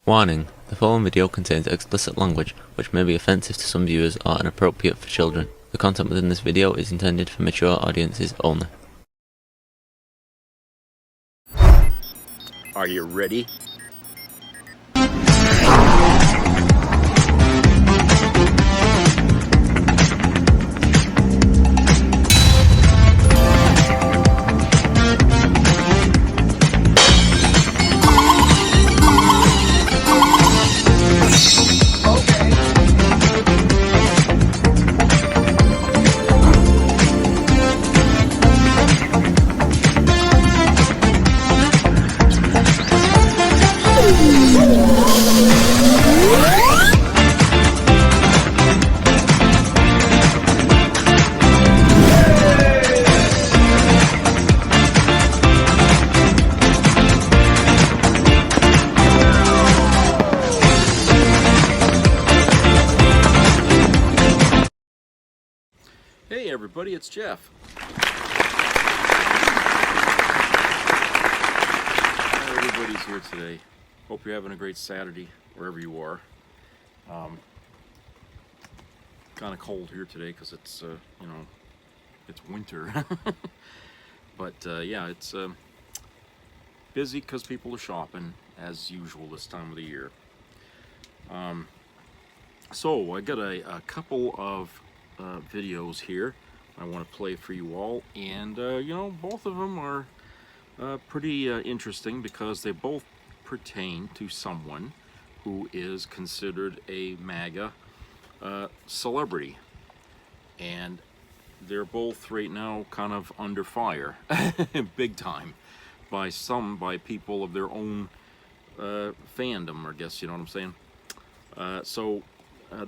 Warning: the following video contains explicit language, which may be offensive to some viewers or inappropriate for children. The content within this video is intended for mature audiences only. Are you ready? Hey everybody, it's Jeff. Everybody's here today. Hope you're having a great Saturday, wherever you are. Kind of cold here today because it's, it's winter. But yeah, it's busy because people are shopping, as usual this time of the year. So I got a couple of videos here I want to play for you all, and both of them are pretty interesting because they both pertain to someone who is considered a MAGA celebrity, and they're both right now kind of under fire big time by people of their own fandom, I guess, you know what I'm saying.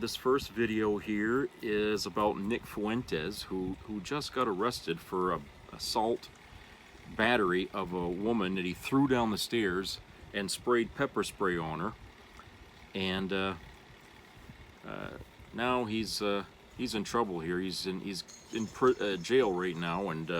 This first video here is about Nick Fuentes, who just got arrested for assault battery of a woman that he threw down the stairs and sprayed pepper spray on her. And now he's in trouble here. He's in jail right now. And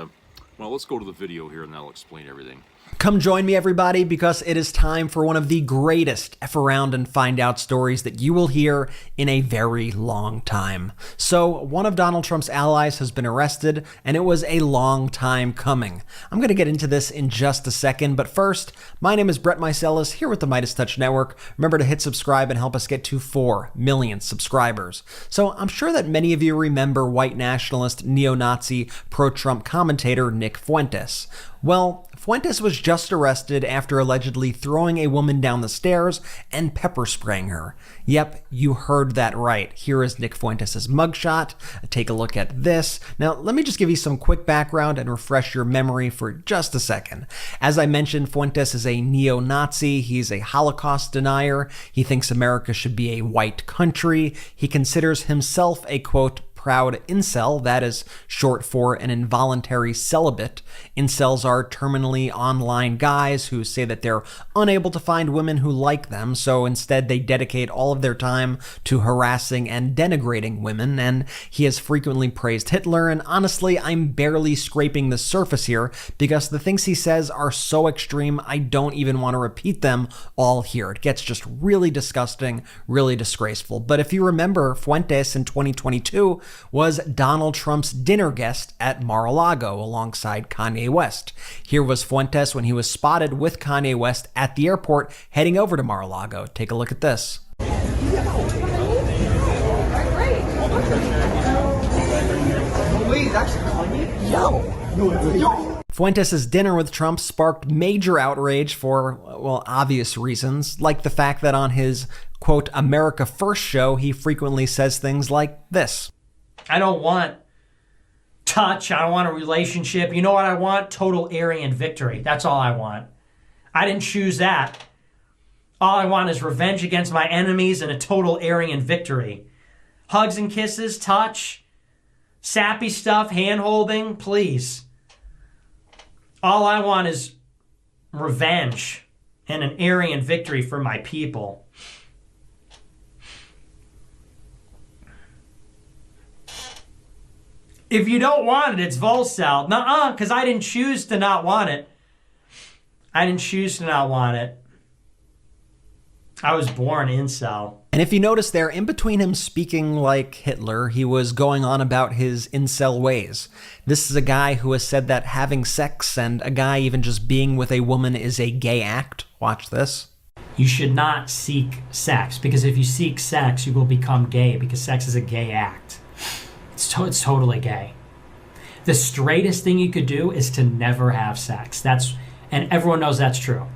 well, let's go to the video here, and that'll explain everything. Come join me, everybody, because it is time for one of the greatest F around and find out stories that you will hear in a very long time. So, one of Donald Trump's allies has been arrested, and it was a long time coming. I'm going to get into this in just a second, but first, my name is Brett Mycelis, here with the Midas Touch Network. Remember to hit subscribe and help us get to 4 million subscribers. So, I'm sure that many of you remember white nationalist, neo-Nazi, pro-Trump commentator Nick Fuentes. Well, Fuentes was just arrested after allegedly throwing a woman down the stairs and pepper spraying her. Yep, you heard that right. Here is Nick Fuentes' mugshot. Take a look at this. Now, let me just give you some quick background and refresh your memory for just a second. As I mentioned, Fuentes is a neo-Nazi. He's a Holocaust denier. He thinks America should be a white country. He considers himself a, quote, proud incel, that is short for an involuntary celibate. Incels are terminally online guys who say that they're unable to find women who like them, so instead they dedicate all of their time to harassing and denigrating women, and he has frequently praised Hitler, and honestly, I'm barely scraping the surface here because the things he says are so extreme I don't even want to repeat them all here. It gets just really disgusting, really disgraceful. But if you remember, Fuentes in 2022 was Donald Trump's dinner guest at Mar-a-Lago alongside Kanye West. Here was Fuentes when he was spotted with Kanye West at the airport heading over to Mar-a-Lago. Take a look at this. Fuentes' dinner with Trump sparked major outrage for, well, obvious reasons, like the fact that on his, quote, America First show, he frequently says things like this. I don't want touch. I don't want a relationship. You know what I want? Total Aryan victory. That's all I want. I didn't choose that. All I want is revenge against my enemies and a total Aryan victory. Hugs and kisses, touch, sappy stuff, hand-holding, please. All I want is revenge and an Aryan victory for my people. If you don't want it, it's Volcel. Nuh-uh, because I didn't choose to not want it. I didn't choose to not want it. I was born incel. And if you notice there, in between him speaking like Hitler, he was going on about his incel ways. This is a guy who has said that having sex and a guy even just being with a woman is a gay act. Watch this. You should not seek sex, because if you seek sex, you will become gay, because sex is a gay act. It's totally gay. The straightest thing you could do is to never have sex. And everyone knows that's true.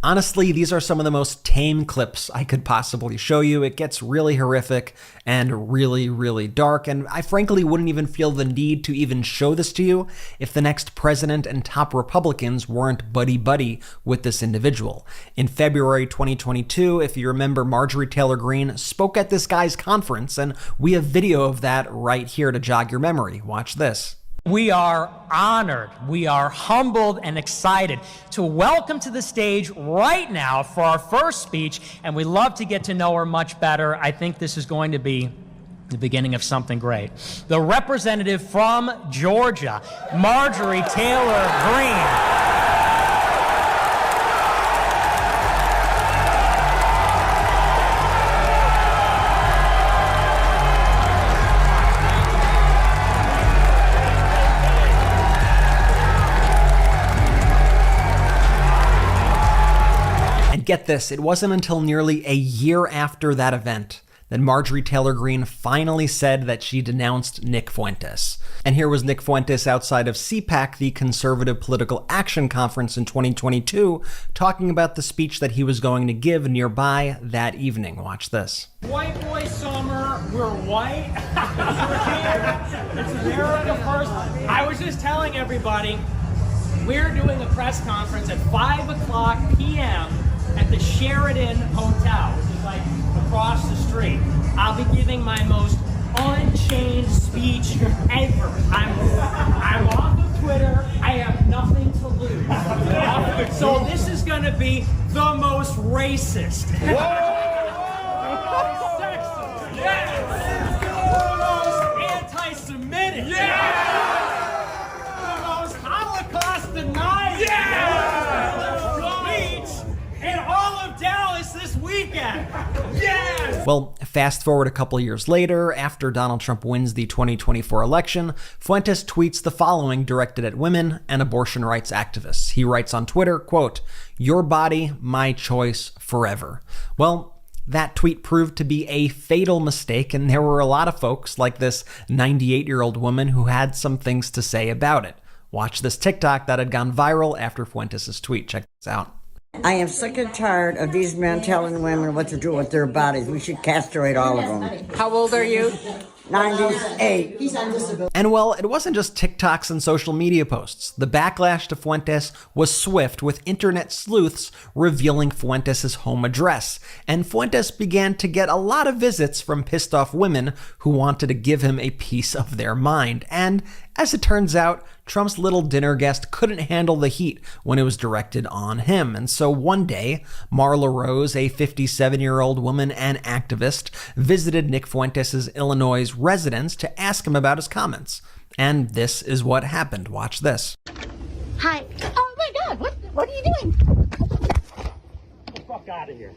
Honestly, these are some of the most tame clips I could possibly show you. It gets really horrific and really, really dark, and I frankly wouldn't even feel the need to even show this to you if the next president and top Republicans weren't buddy-buddy with this individual. In February 2022, if you remember, Marjorie Taylor Greene spoke at this guy's conference, and we have video of that right here to jog your memory. Watch this. We are honored, we are humbled and excited to welcome to the stage right now for our first speech, and we love to get to know her much better. I think this is going to be the beginning of something great. The representative from Georgia, Marjorie Taylor Greene. Get this, it wasn't until nearly a year after that event that Marjorie Taylor Greene finally said that she denounced Nick Fuentes. And here was Nick Fuentes outside of CPAC, the Conservative Political Action Conference in 2022, talking about the speech that he was going to give nearby that evening. Watch this. White boy summer, we're white. We're here. It's America first. I was just telling everybody, we're doing a press conference at 5 p.m. at the Sheridan Hotel, which is like across the street. I'll be giving my most unchained speech ever. I'm off of Twitter. I have nothing to lose. So this is going to be the most racist. Sexist. Yes. The most anti-Semitic. Yeah. The most Holocaust denying. Yeah. Dallas this weekend. Yes! Well, fast forward a couple years later, after Donald Trump wins the 2024 election, Fuentes tweets the following directed at women and abortion rights activists. He writes on Twitter, quote, "Your body, my choice, forever." Well, that tweet proved to be a fatal mistake, and there were a lot of folks like this 98-year-old woman who had some things to say about it. Watch this TikTok that had gone viral after Fuentes' tweet. Check this out. I am sick and tired of these men telling women what to do with their bodies. We should castrate all of them. How old are you? 98. And well, it wasn't just TikToks and social media posts. The backlash to Fuentes was swift, with internet sleuths revealing Fuentes' home address. And Fuentes began to get a lot of visits from pissed off women who wanted to give him a piece of their mind. And as it turns out, Trump's little dinner guest couldn't handle the heat when it was directed on him. And so one day, Marla Rose, a 57-year-old woman and activist, visited Nick Fuentes' Illinois residence to ask him about his comments. And this is what happened. Watch this. Hi. Oh my God, what are you doing? Get the fuck out of here.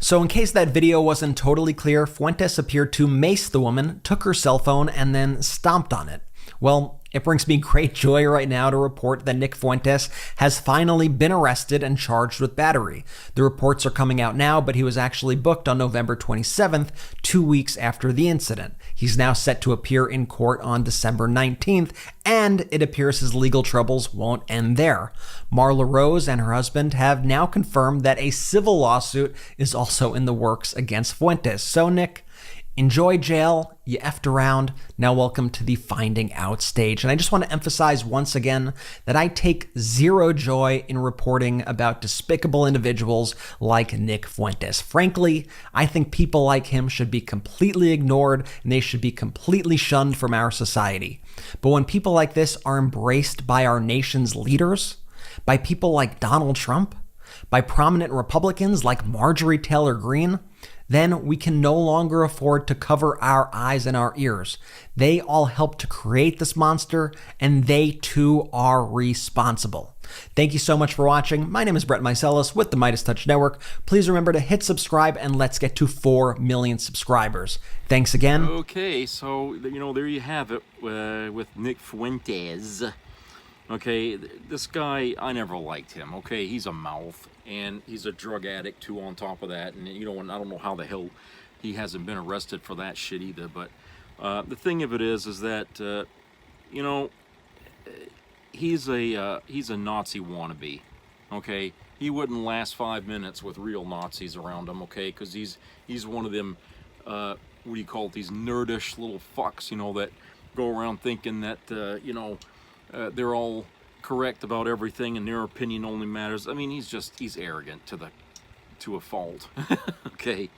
So in case that video wasn't totally clear, Fuentes appeared to mace the woman, took her cell phone, and then stomped on it. Well, it brings me great joy right now to report that Nick Fuentes has finally been arrested and charged with battery. The reports are coming out now, but he was actually booked on November 27th, 2 weeks after the incident. He's now set to appear in court on December 19th, and it appears his legal troubles won't end there. Marla Rose and her husband have now confirmed that a civil lawsuit is also in the works against Fuentes. So, Nick, enjoy jail, you effed around, now welcome to the finding out stage. And I just want to emphasize once again that I take zero joy in reporting about despicable individuals like Nick Fuentes. Frankly, I think people like him should be completely ignored and they should be completely shunned from our society. But when people like this are embraced by our nation's leaders, By people like Donald Trump? By prominent Republicans like Marjorie Taylor Greene? Then we can no longer afford to cover our eyes and our ears. They all helped to create this monster, and they too are responsible. Thank you so much for watching. My name is Brett Meiselas with the Midas Touch Network. Please remember to hit subscribe, and let's get to 4 million subscribers. Thanks again. Okay, so, you know, there you have it with Nick Fuentes. Okay, this guy, I never liked him. Okay, he's a mouth, and he's a drug addict too on top of that. And, you know, and I don't know how the hell he hasn't been arrested for that shit either. But the thing of it is that, you know, he's a Nazi wannabe. Okay, he wouldn't last 5 minutes with real Nazis around him. Okay, because he's one of them, what do you call it? These nerdish little fucks, you know, that go around thinking that, you know, they're all correct about everything and their opinion only matters. I mean, he's arrogant to a fault. Okay.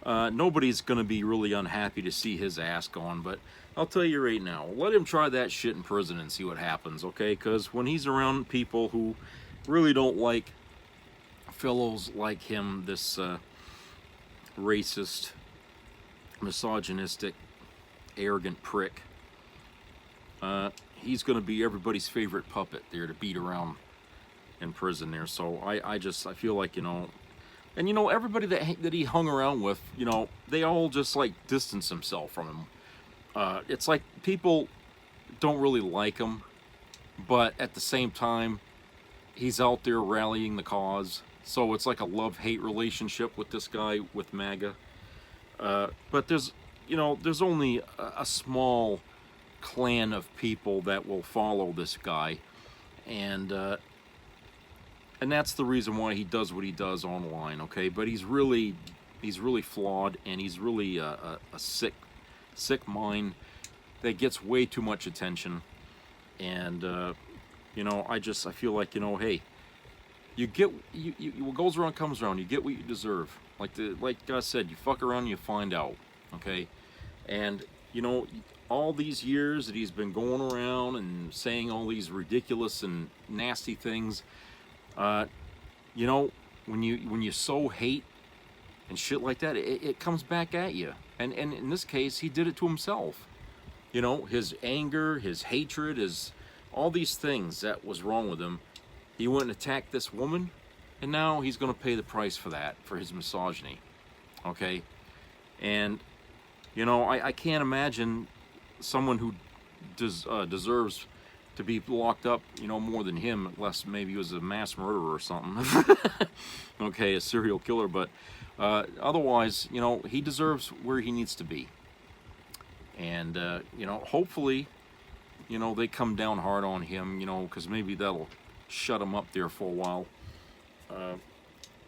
Nobody's gonna be really unhappy to see his ass gone, but I'll tell you right now, let him try that shit in prison and see what happens, okay? Because when he's around people who really don't like fellows like him, this racist, misogynistic, arrogant prick, he's going to be everybody's favorite puppet there to beat around in prison there. So I feel like, you know, and you know, everybody that he hung around with, you know, they all just like distance himself from him. It's like people don't really like him, but at the same time, he's out there rallying the cause. So it's like a love-hate relationship with this guy with MAGA. But there's, you know, there's only a small clan of people that will follow this guy, and that's the reason why he does what he does online. Okay, but he's really flawed, and he's really a sick mind that gets way too much attention. And you know, I feel like, you know, hey, you get what goes around comes around. You get what you deserve. Like I said, you fuck around, you find out. Okay, and you know, all these years that he's been going around and saying all these ridiculous and nasty things, you know, when you sow hate and shit like that, it comes back at you. And in this case, he did it to himself. You know, his anger, his hatred, all these things that was wrong with him. He went and attacked this woman, and now he's going to pay the price for that, for his misogyny. Okay? And, you know, I can't imagine someone who deserves to be locked up, you know, more than him, unless maybe he was a mass murderer or something. Okay, a serial killer, but otherwise, you know, he deserves where he needs to be. And, you know, hopefully, you know, they come down hard on him, you know, because maybe that'll shut him up there for a while.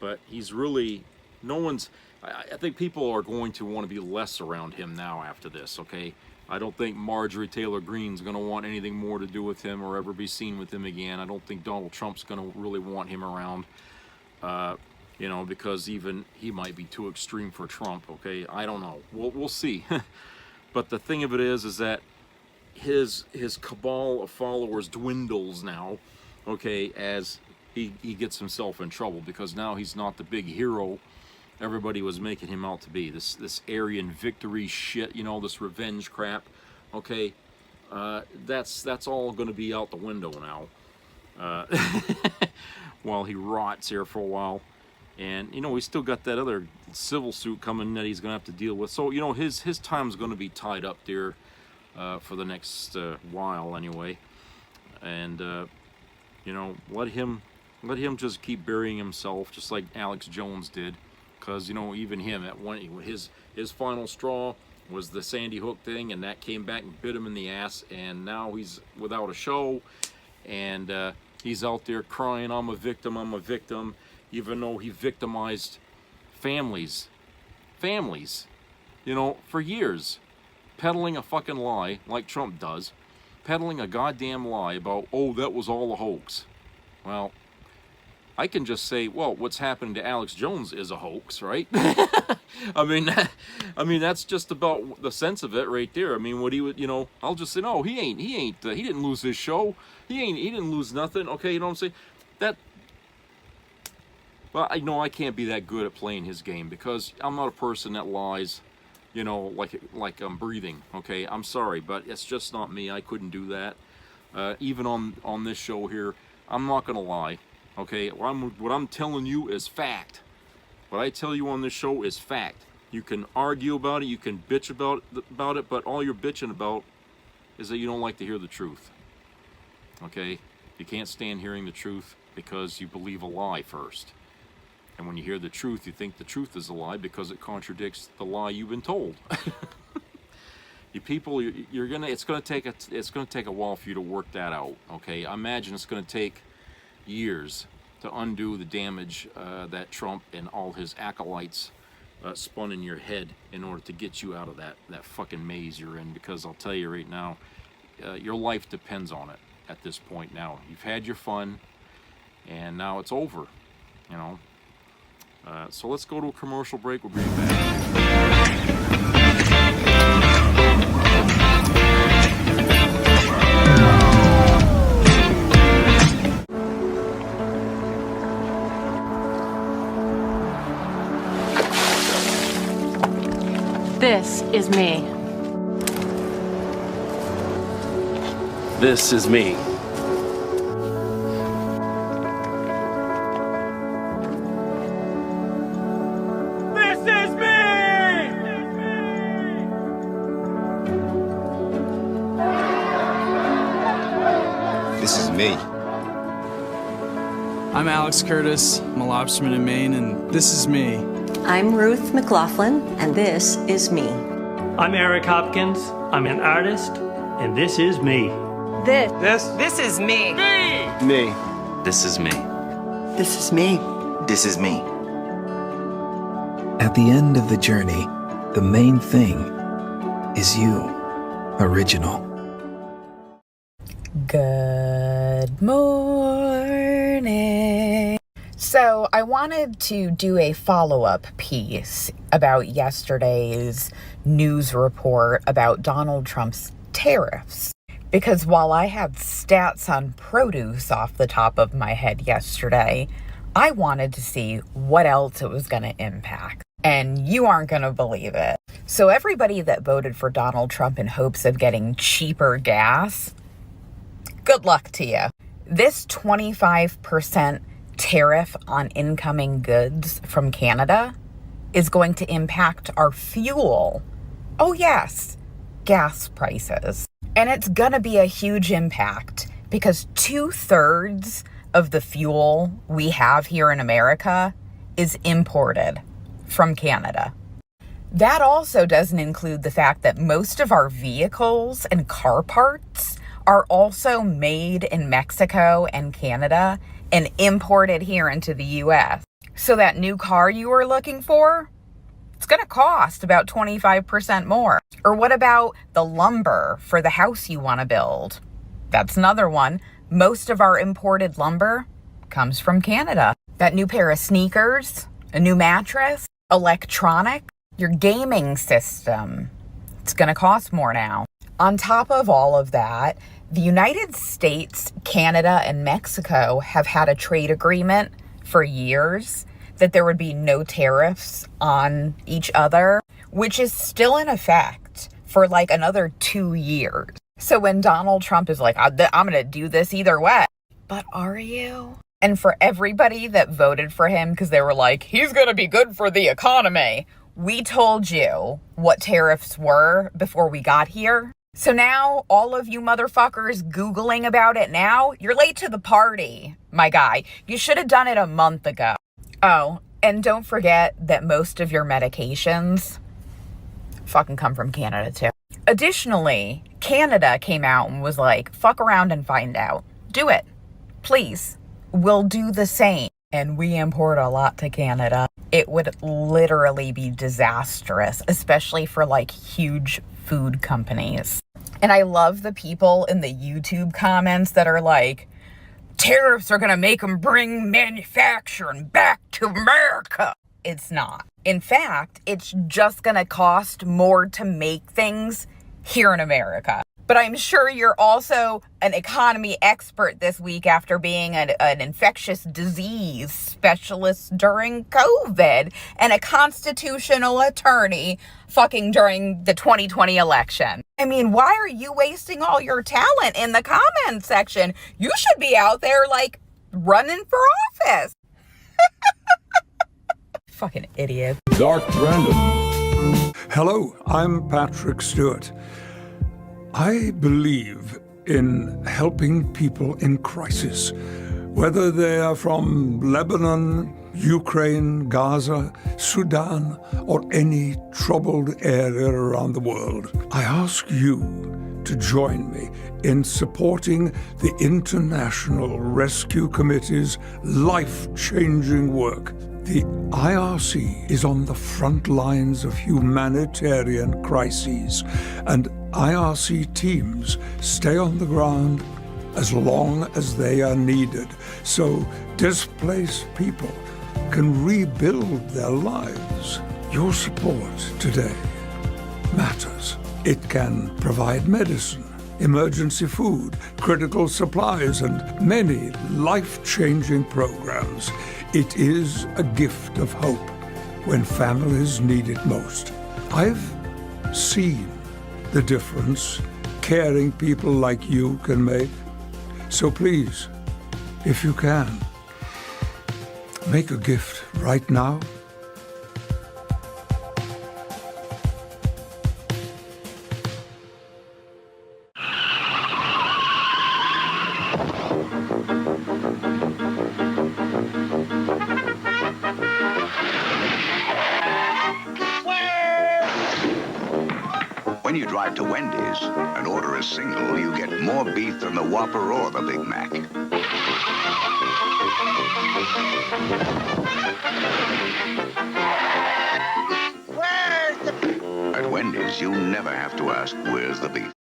But he's really, I think people are going to want to be less around him now after this, okay? I don't think Marjorie Taylor Greene's going to want anything more to do with him or ever be seen with him again. I don't think Donald Trump's going to really want him around, you know, because even he might be too extreme for Trump, okay? I don't know. We'll see. But the thing of it is that his cabal of followers dwindles now, okay, as he gets himself in trouble, because now he's not the big hero everybody was making him out to be. This Aryan victory shit, you know, this revenge crap, okay, that's all going to be out the window now, while he rots here for a while. And, you know, he's still got that other civil suit coming that he's going to have to deal with. So, you know, his time's going to be tied up there for the next while anyway. And, you know, let him just keep burying himself, just like Alex Jones did. Because, you know, even him, at one, his final straw was the Sandy Hook thing, and that came back and bit him in the ass, and now he's without a show, and he's out there crying, I'm a victim, even though he victimized families, you know, for years, peddling a fucking lie, like Trump does, peddling a goddamn lie about, oh, that was all a hoax. Well, I can just say, well, what's happening to Alex Jones is a hoax, right? I mean, that's just about the sense of it right there. I mean, what he would, I'll just say, no, he didn't lose his show. He didn't lose nothing. Okay, you know what I'm saying? Well, I know I can't be that good at playing his game because I'm not a person that lies, like I'm breathing. Okay, I'm sorry, but it's just not me. I couldn't do that. Even on this show here, I'm not gonna lie. Okay, what I'm telling you is fact. What I tell you on this show is fact. You can argue about it, you can bitch about it, but all you're bitching about is that you don't like to hear the truth. Okay, you can't stand hearing the truth because you believe a lie first. And when you hear the truth, you think the truth is a lie because it contradicts the lie you've been told. You people, it's gonna take a while for you to work that out. Okay, I imagine it's gonna take years to undo the damage that Trump and all his acolytes spun in your head in order to get you out of that fucking maze you're in. Because I'll tell you right now, your life depends on it at this point now. You've had your fun, and now it's over, So let's go to a commercial break. We'll be right back. This is me. This is me. This is me! This is me. I'm Alex Curtis. I'm a lobsterman in Maine, and this is me. I'm Ruth McLaughlin, and this is me. I'm Eric Hopkins. I'm an artist, and this is me. This is me. Me. This is me. This is me. This is me. At the end of the journey, the main thing is you, original. Good morning. So I wanted to do a follow-up piece about yesterday's news report about Donald Trump's tariffs. Because while I had stats on produce off the top of my head yesterday, I wanted to see what else it was going to impact. And you aren't going to believe it. So everybody that voted for Donald Trump in hopes of getting cheaper gas, good luck to you. This 25% tariff on incoming goods from Canada is going to impact our fuel. Oh yes, gas prices. And it's gonna be a huge impact because 2/3 of the fuel we have here in America is imported from Canada. That also doesn't include the fact that most of our vehicles and car parts are also made in Mexico and Canada and imported here into the US. So that new car you were looking for, it's going to cost about 25% more. Or what about the lumber for the house you want to build? That's another one. Most of our imported lumber comes from Canada. That new pair of sneakers, a new mattress, electronic, your gaming system, it's going to cost more now. On top of all of that, the United States, Canada, and Mexico have had a trade agreement for years that there would be no tariffs on each other, which is still in effect for like another 2 years. So when Donald Trump is like, I'm going to do this either way, but are you? And for everybody that voted for him because they were like, he's going to be good for the economy, we told you what tariffs were before we got here. So now, all of you motherfuckers Googling about it now, you're late to the party, my guy. You should have done it a month ago. Oh, and don't forget that most of your medications fucking come from Canada, too. Additionally, Canada came out and was like, fuck around and find out. Do it. Please. We'll do the same. And we import a lot to Canada. It would literally be disastrous, especially for like huge food companies. And I love the people in the YouTube comments that are like, tariffs are going to make them bring manufacturing back to America. It's not. In fact, it's just going to cost more to make things here in America. But I'm sure you're also an economy expert this week after being an infectious disease specialist during COVID and a constitutional attorney fucking during the 2020 election. I mean, why are you wasting all your talent in the comment section? You should be out there, like, running for office. Fucking idiot. Dark Brandon. Hello, I'm Patrick Stewart. I believe in helping people in crisis, whether they are from Lebanon, Ukraine, Gaza, Sudan, or any troubled area around the world. I ask you to join me in supporting the International Rescue Committee's life-changing work. The IRC is on the front lines of humanitarian crises, and IRC teams stay on the ground as long as they are needed, so displaced people can rebuild their lives. Your support today matters. It can provide medicine, emergency food, critical supplies, and many life-changing programs. It is a gift of hope when families need it most. I've seen the difference caring people like you can make. So please, if you can, make a gift right now. When you drive to Wendy's and order a single, you get more beef than the Whopper or the Big Mac. At Wendy's, you never have to ask, where's the beef?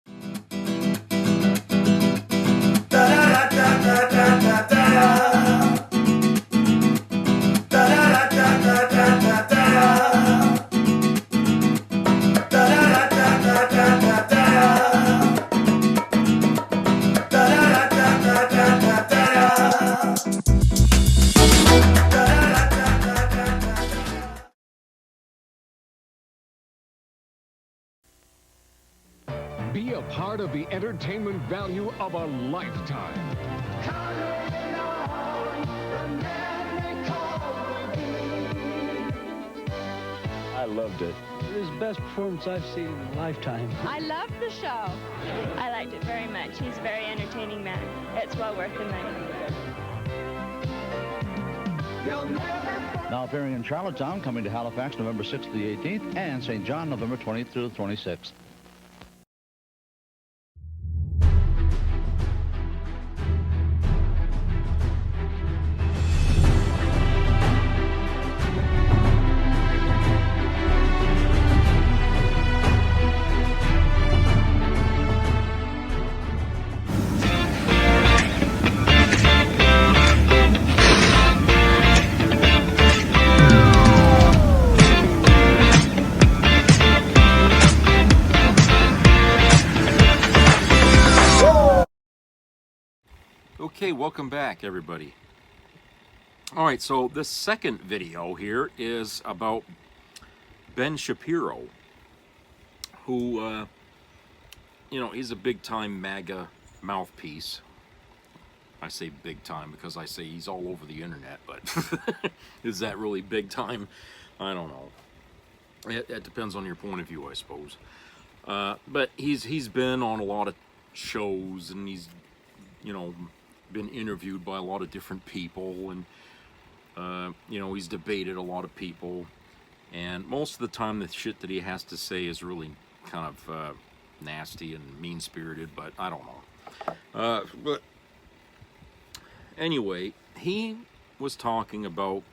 Be a part of the entertainment value of a lifetime. I loved it. It was the best performance I've seen in a lifetime. I loved the show. I liked it very much. He's a very entertaining man. It's well worth the money. Now appearing in Charlottetown, coming to Halifax November 6th to the 18th, and St. John November 20th through the 26th. Okay, welcome back, everybody. All right, so this second video here is about Ben Shapiro, who, you know, he's a big-time MAGA mouthpiece. I say big time because I say he's all over the internet, but is that really big time? I don't know. It depends on your point of view, I suppose. But he's been on a lot of shows, and he's, you know, been interviewed by a lot of different people, and you know, he's debated a lot of people, and most of the time the shit that he has to say is really kind of nasty and mean-spirited, but I don't know. But anyway, he was talking about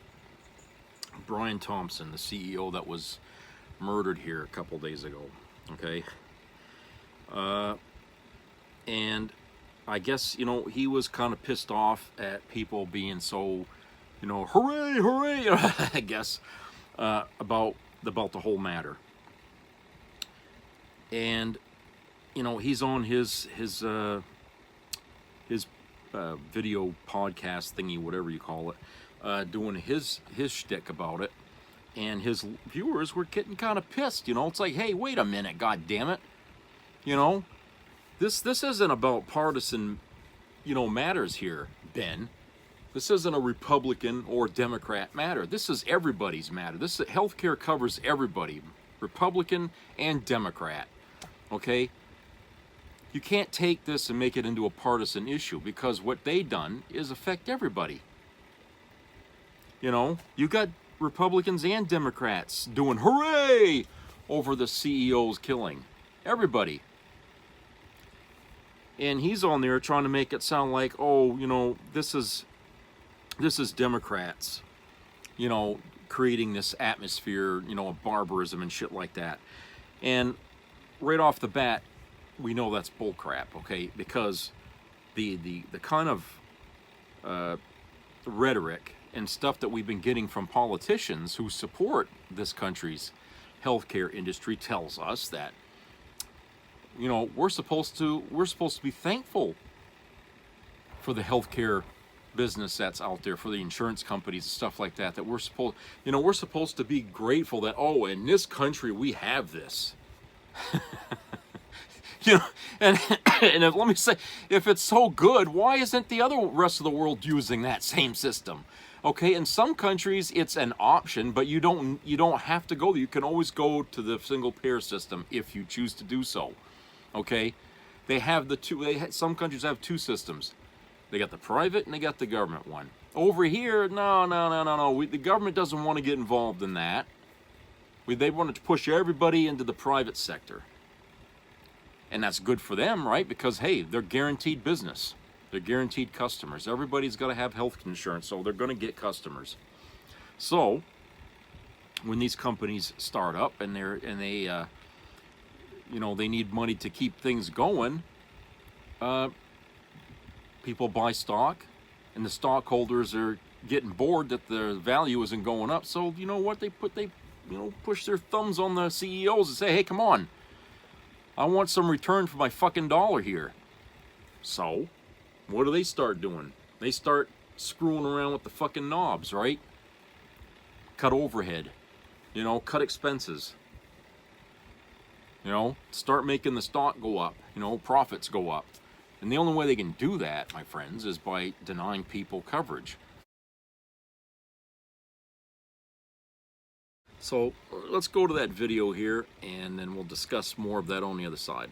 Brian Thompson, the CEO that was murdered here a couple days ago, okay? And I guess, you know, he was kind of pissed off at people being so, you know, hooray, hooray, I guess, about the whole matter. And, you know, he's on his video podcast thingy, whatever you call it, doing his shtick about it, and his viewers were getting kind of pissed. You know, it's like, hey, wait a minute, god damn it, you know, this isn't about partisan, you know, matters here, Ben. This isn't a Republican or Democrat matter. This is everybody's matter. This healthcare covers everybody, Republican and Democrat. Okay. You can't take this and make it into a partisan issue, because what they done is affect everybody. You know, you got Republicans and Democrats doing hooray over the CEO's killing. Everybody. And he's on there trying to make it sound like, oh, you know, this is Democrats, you know, creating this atmosphere, you know, of barbarism and shit like that. And right off the bat, we know that's bullcrap, okay? Because the kind of rhetoric and stuff that we've been getting from politicians who support this country's healthcare industry tells us that, you know, we're supposed to be thankful for the healthcare business that's out there, for the insurance companies and stuff like that. That we're supposed to be grateful that, oh, in this country we have this. You know, and let me say, if it's so good, why isn't the other rest of the world using that same system? Okay, in some countries it's an option, but you don't have to go there. You can always go to the single payer system if you choose to do so. Okay, they have some countries have two systems. They got the private and they got the government one. Over here, no. The government doesn't want to get involved in that. They want to push everybody into the private sector. And that's good for them, right? Because, hey, they're guaranteed business. They're guaranteed customers. Everybody's got to have health insurance, so they're going to get customers. So, when these companies start up and they you know, they need money to keep things going, people buy stock, and the stockholders are getting bored that the value isn't going up. So, you know what? They push their thumbs on the CEOs and say, hey, come on. I want some return for my fucking dollar here. So, what do they start doing? They start screwing around with the fucking knobs, right? Cut overhead. You know, cut expenses. You know, start making the stock go up. You know, profits go up. And the only way they can do that, my friends, is by denying people coverage. So let's go to that video here, and then we'll discuss more of that on the other side.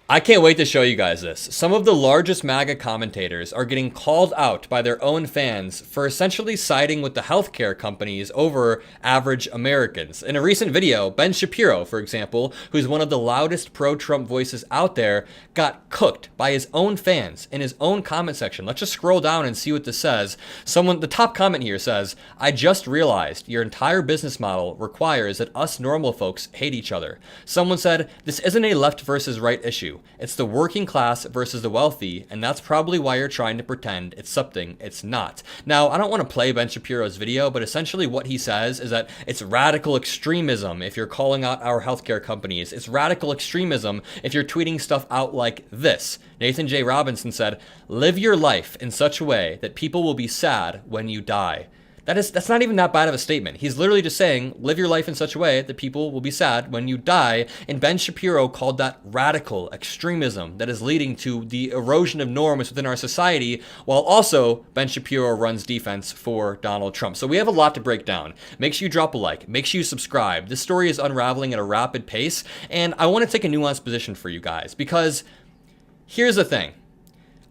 I can't wait to show you guys this. Some of the largest MAGA commentators are getting called out by their own fans for essentially siding with the healthcare companies over average Americans. In a recent video, Ben Shapiro, for example, who's one of the loudest pro-Trump voices out there, got cooked by his own fans in his own comment section. Let's just scroll down and see what this says. The top comment here says, "I just realized your entire business model requires that us normal folks hate each other." Someone said, "This isn't a left versus right issue. It's the working class versus the wealthy, and that's probably why you're trying to pretend it's something it's not." Now, I don't want to play Ben Shapiro's video, but essentially what he says is that it's radical extremism if you're calling out our healthcare companies. It's radical extremism if you're tweeting stuff out like this. Nathan J. Robinson said, "Live your life in such a way that people will be sad when you die." That's not even that bad of a statement. He's literally just saying, live your life in such a way that people will be sad when you die. And Ben Shapiro called that radical extremism that is leading to the erosion of norms within our society, while also Ben Shapiro runs defense for Donald Trump. So we have a lot to break down. Make sure you drop a like. Make sure you subscribe. This story is unraveling at a rapid pace. And I want to take a nuanced position for you guys, because here's the thing.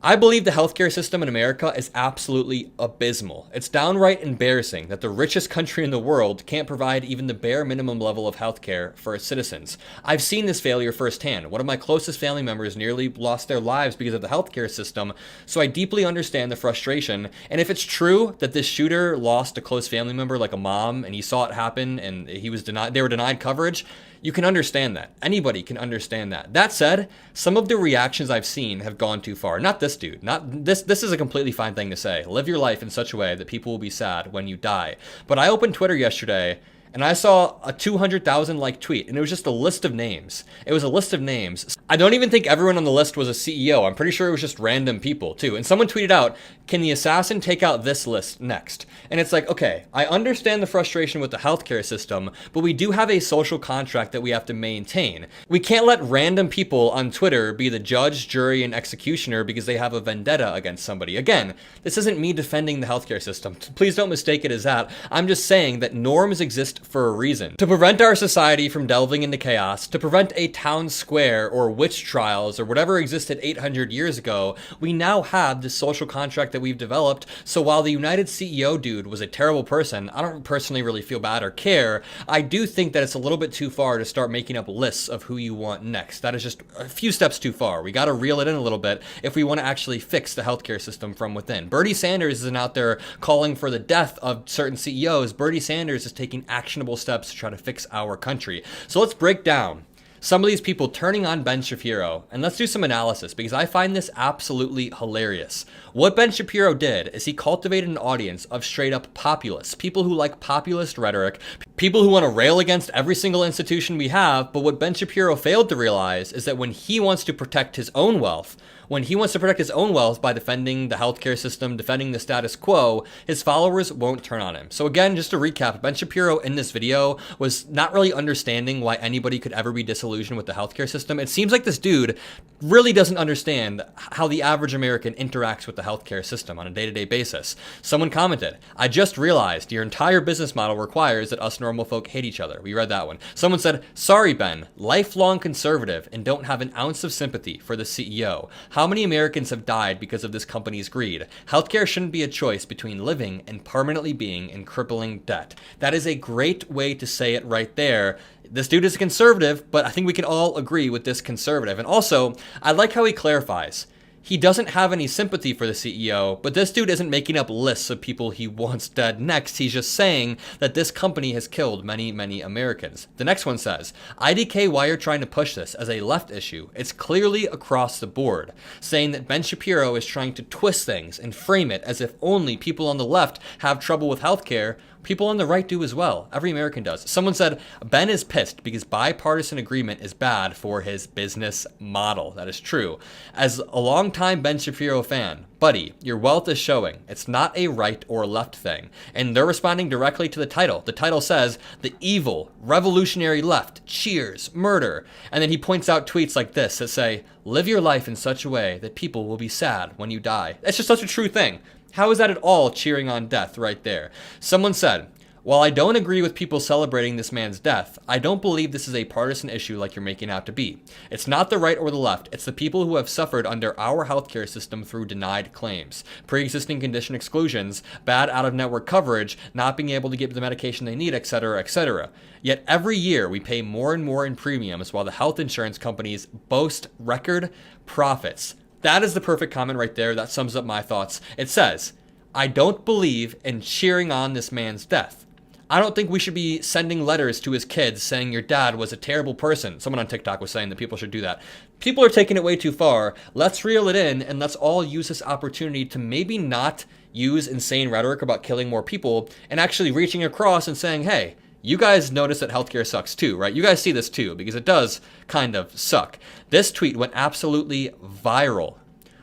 I believe the healthcare system in America is absolutely abysmal. It's downright embarrassing that the richest country in the world can't provide even the bare minimum level of healthcare for its citizens. I've seen this failure firsthand. One of my closest family members nearly lost their lives because of the healthcare system, so I deeply understand the frustration. And if it's true that this shooter lost a close family member like a mom and he saw it happen and they were denied coverage, You can understand that. Anybody can understand that. That said, some of the reactions I've seen have gone too far. Not this dude. Not this. This is a completely fine thing to say. Live your life in such a way that people will be sad when you die. But I opened Twitter yesterday and I saw a 200,000 like tweet, and it was just a list of names. It was a list of names. I don't even think everyone on the list was a CEO. I'm pretty sure it was just random people too. And someone tweeted out, "Can the assassin take out this list next?" And it's like, okay, I understand the frustration with the healthcare system, but we do have a social contract that we have to maintain. We can't let random people on Twitter be the judge, jury, and executioner because they have a vendetta against somebody. Again, this isn't me defending the healthcare system. Please don't mistake it as that. I'm just saying that norms exist for a reason. To prevent our society from delving into chaos, to prevent a town square or witch trials or whatever existed 800 years ago, we now have this social contract that we've developed. So while the United CEO dude was a terrible person, I don't personally really feel bad or care. I do think that it's a little bit too far to start making up lists of who you want next. That is just a few steps too far. We got to reel it in a little bit if we want to actually fix the healthcare system from within. Bernie Sanders isn't out there calling for the death of certain CEOs. Bernie Sanders is taking actionable steps to try to fix our country. So let's break down some of these people turning on Ben Shapiro, and let's do some analysis because I find this absolutely hilarious. What Ben Shapiro did is he cultivated an audience of straight up populists, people who like populist rhetoric, people who want to rail against every single institution we have. But what Ben Shapiro failed to realize is that when he wants to protect his own wealth, by defending the healthcare system, defending the status quo, his followers won't turn on him. So again, just to recap, Ben Shapiro in this video was not really understanding why anybody could ever be disillusioned with the healthcare system. It seems like this dude really doesn't understand how the average American interacts with the healthcare system on a day-to-day basis. Someone commented, "I just realized your entire business model requires that us normal folk hate each other." We read that one. Someone said, "Sorry, Ben, lifelong conservative and don't have an ounce of sympathy for the CEO. How many Americans have died because of this company's greed? Healthcare shouldn't be a choice between living and permanently being in crippling debt." That is a great way to say it right there. This dude is a conservative, but I think we can all agree with this conservative. And also, I like how he clarifies. He doesn't have any sympathy for the CEO, but this dude isn't making up lists of people he wants dead next. He's just saying that this company has killed many, many Americans. The next one says, "IDK, why you're trying to push this as a left issue? It's clearly across the board," saying that Ben Shapiro is trying to twist things and frame it as if only people on the left have trouble with healthcare. People on the right do as well. Every American does. Someone said, "Ben is pissed because bipartisan agreement is bad for his business model." That is true. As a longtime Ben Shapiro fan, buddy, your wealth is showing. It's not a right or left thing. And they're responding directly to the title. The title says, "The evil, revolutionary left cheers murder." And then he points out tweets like this that say, "Live your life in such a way that people will be sad when you die." That's just such a true thing. How is that at all cheering on death right there? Someone said, "While I don't agree with people celebrating this man's death, I don't believe this is a partisan issue like you're making out to be. It's not the right or the left. It's the people who have suffered under our healthcare system through denied claims, pre-existing condition exclusions, bad out-of-network coverage, not being able to get the medication they need, etc., etc. Yet every year we pay more and more in premiums while the health insurance companies boast record profits." That is the perfect comment right there. That sums up my thoughts. It says, "I don't believe in cheering on this man's death. I don't think we should be sending letters to his kids saying your dad was a terrible person." Someone on TikTok was saying that people should do that. People are taking it way too far. Let's reel it in and let's all use this opportunity to maybe not use insane rhetoric about killing more people and actually reaching across and saying, hey, you guys notice that healthcare sucks too, right? You guys see this too, because it does kind of suck. This tweet went absolutely viral.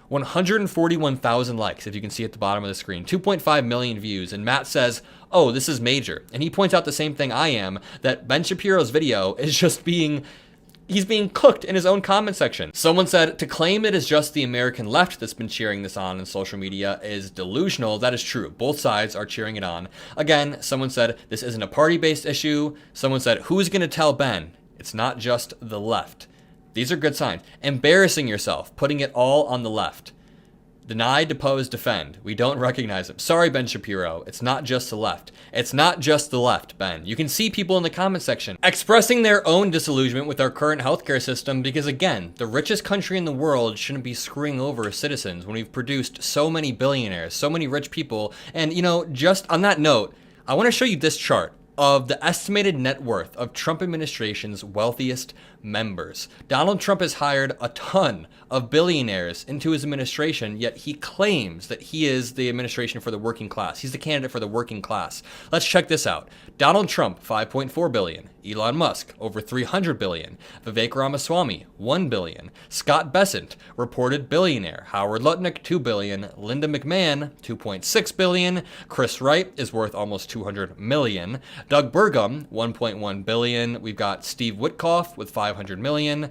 141,000 likes, if you can see at the bottom of the screen, 2.5 million views, and Matt says, "Oh, this is major." And he points out the same thing I am, that Ben Shapiro's video is just he's being cooked in his own comment section. Someone said, "To claim it is just the American left that's been cheering this on in social media is delusional." That is true. Both sides are cheering it on. Again, someone said, "This isn't a party-based issue." Someone said, "Who's going to tell Ben? It's not just the left." These are good signs. Embarrassing yourself, putting it all on the left. Deny, depose, defend. We don't recognize him. Sorry, Ben Shapiro. It's not just the left. It's not just the left, Ben. You can see people in the comment section expressing their own disillusionment with our current healthcare system because, again, the richest country in the world shouldn't be screwing over citizens when we've produced so many billionaires, so many rich people. And, you know, just on that note, I want to show you this chart of the estimated net worth of Trump administration's wealthiest members. Donald Trump has hired a ton of billionaires into his administration, yet he claims that he is the administration for the working class. He's the candidate for the working class. Let's check this out. Donald Trump, $5.4 billion. Elon Musk, over $300 billion. Vivek Ramaswamy, $1 billion. Scott Bessent, reported billionaire. Howard Lutnick, $2 billion. Linda McMahon, $2.6 billion. Chris Wright is worth almost $200 million. Doug Burgum, $1.1 billion. We've got Steve Witkoff with $500 million.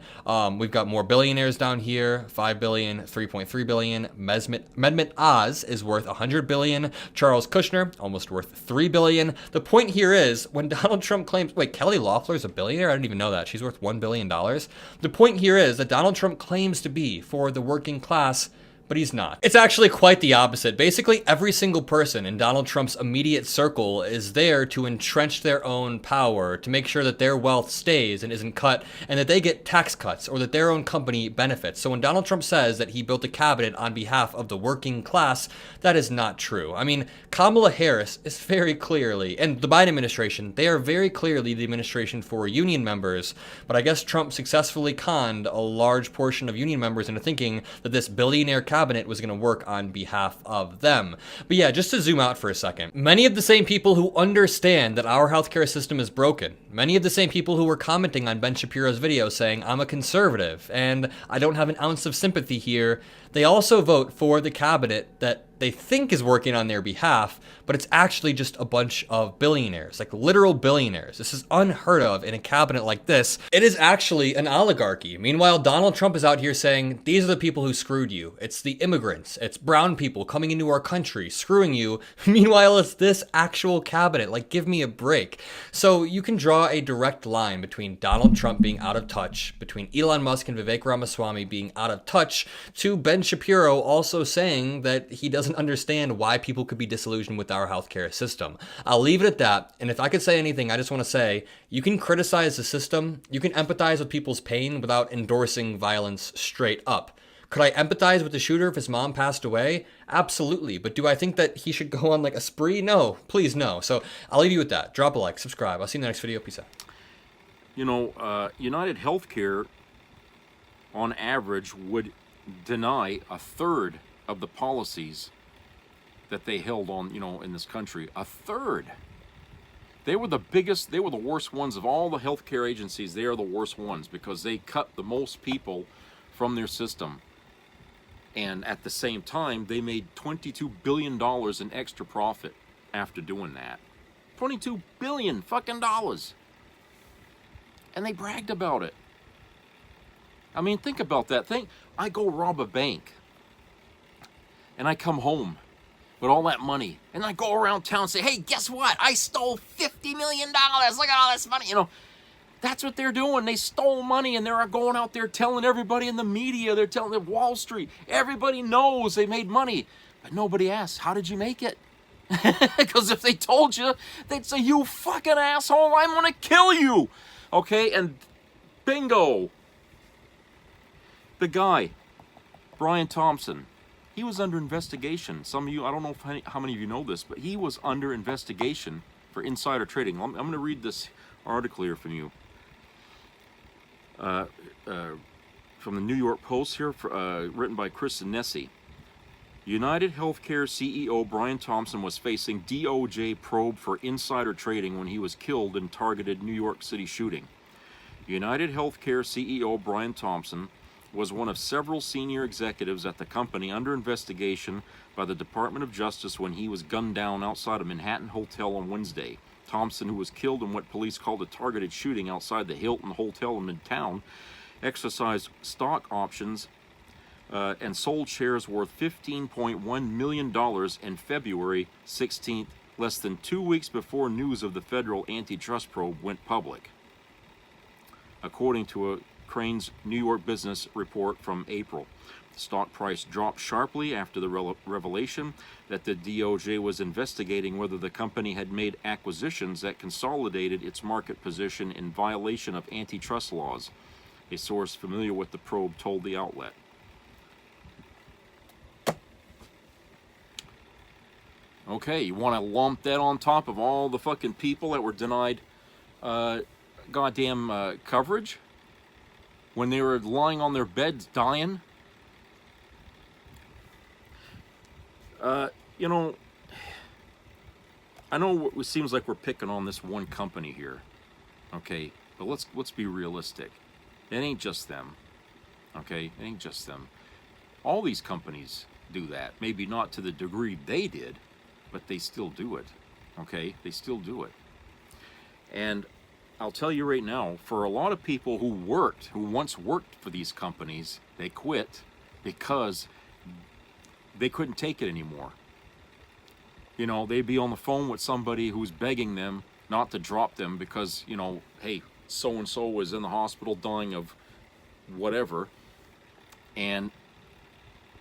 We've got more billionaires down here, $5 billion, $3.3 billion. Mehmet Oz is worth $100 billion. Charles Kushner, almost worth $3 billion. The point here is, when Donald Trump claims, wait, Kelly Loeffler's a billionaire? I didn't even know that. She's worth $1 billion. The point here is that Donald Trump claims to be for the working class, but he's not. It's actually quite the opposite. Basically, every single person in Donald Trump's immediate circle is there to entrench their own power, to make sure that their wealth stays and isn't cut, and that they get tax cuts, or that their own company benefits. So when Donald Trump says that he built a cabinet on behalf of the working class, that is not true. I mean, Kamala Harris is very clearly, and the Biden administration, they are very clearly the administration for union members, but I guess Trump successfully conned a large portion of union members into thinking that this billionaire cabinet was going to work on behalf of them. But yeah, just to zoom out for a second, many of the same people who understand that our healthcare system is broken, many of the same people who were commenting on Ben Shapiro's video saying, I'm a conservative and I don't have an ounce of sympathy here, they also vote for the cabinet that they think is working on their behalf, but it's actually just a bunch of billionaires, like literal billionaires. This is unheard of in a cabinet like this. It is actually an oligarchy. Meanwhile, Donald Trump is out here saying, these are the people who screwed you. It's the immigrants. It's brown people coming into our country, screwing you. Meanwhile, it's this actual cabinet. Like, give me a break. So you can draw a direct line between Donald Trump being out of touch, between Elon Musk and Vivek Ramaswamy being out of touch, to Ben Shapiro also saying that he doesn't understand why people could be disillusioned with our healthcare system. I'll leave it at that. And if I could say anything, I just want to say, you can criticize the system, you can empathize with people's pain without endorsing violence straight up. Could I empathize with the shooter if his mom passed away? Absolutely. But do I think that he should go on like a spree? No, please no. So I'll leave you with that. Drop a like, subscribe. I'll see you in the next video. Peace out. You know, United Healthcare, on average, would deny a third of the policies that they held on, you know, in this country. A third. They were the biggest, they were the worst ones of all the healthcare agencies. They are the worst ones because they cut the most people from their system. And at the same time, they made $22 billion in extra profit after doing that. $22 billion fucking dollars. And they bragged about it. I mean, think about that. I go rob a bank. And I come home with all that money. And I go around town and say, hey, guess what? I stole $50 million. Look at all this money. You know, that's what they're doing. They stole money and they're going out there telling everybody in the media. They're telling Wall Street. Everybody knows they made money. But nobody asks, how did you make it? Because if they told you, they'd say, you fucking asshole, I'm going to kill you. Okay, and bingo. The guy, Brian Thompson, he was under investigation. Some of you, I don't know how many of you know this, but he was under investigation for insider trading. I'm going to read this article here from you. From the New York Post here, written by Chris Nessie. United Healthcare CEO Brian Thompson was facing DOJ probe for insider trading when he was killed in targeted New York City shooting. United Healthcare CEO Brian Thompson was one of several senior executives at the company under investigation by the Department of Justice when he was gunned down outside a Manhattan hotel on Wednesday. Thompson, who was killed in what police called a targeted shooting outside the Hilton Hotel in Midtown, exercised stock options and sold shares worth $15.1 million in February 16th, less than 2 weeks before news of the federal antitrust probe went public, according to a Crane's New York Business report from April. The stock price dropped sharply after the revelation that the DOJ was investigating whether the company had made acquisitions that consolidated its market position in violation of antitrust laws, a source familiar with the probe told the outlet. Okay, you want to lump that on top of all the fucking people that were denied goddamn coverage when they were lying on their beds dying? You know, I know it seems like we're picking on this one company here, okay, but let's be realistic. It ain't just them, okay? It ain't just them. All these companies do that. Maybe not to the degree they did, but they still do it, okay? They still do it. And I'll tell you right now, for a lot of people who once worked for these companies, they quit because they couldn't take it anymore. You know, they'd be on the phone with somebody who's begging them not to drop them because, you know, hey, so-and-so was in the hospital dying of whatever, and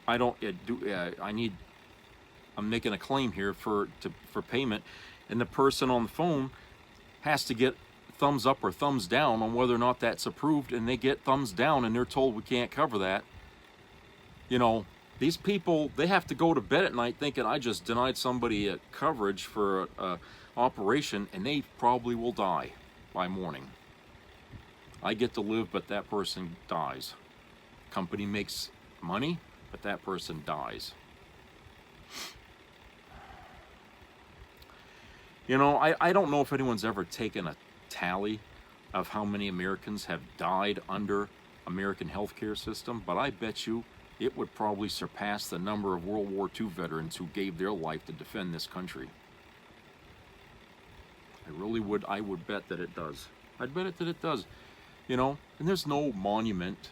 I'm making a claim here for payment, and the person on the phone has to get thumbs up or thumbs down on whether or not that's approved, and they get thumbs down and they're told we can't cover that. You know, these people, they have to go to bed at night thinking I just denied somebody a coverage for a operation, and they probably will die by morning. I get to live, but that person dies. Company makes money, but that person dies. You know, I don't know if anyone's ever taken a tally of how many Americans have died under American healthcare system, but I bet you it would probably surpass the number of World War II veterans who gave their life to defend this country. I really would. I would bet that it does. I'd bet that it does. You know, and there's no monument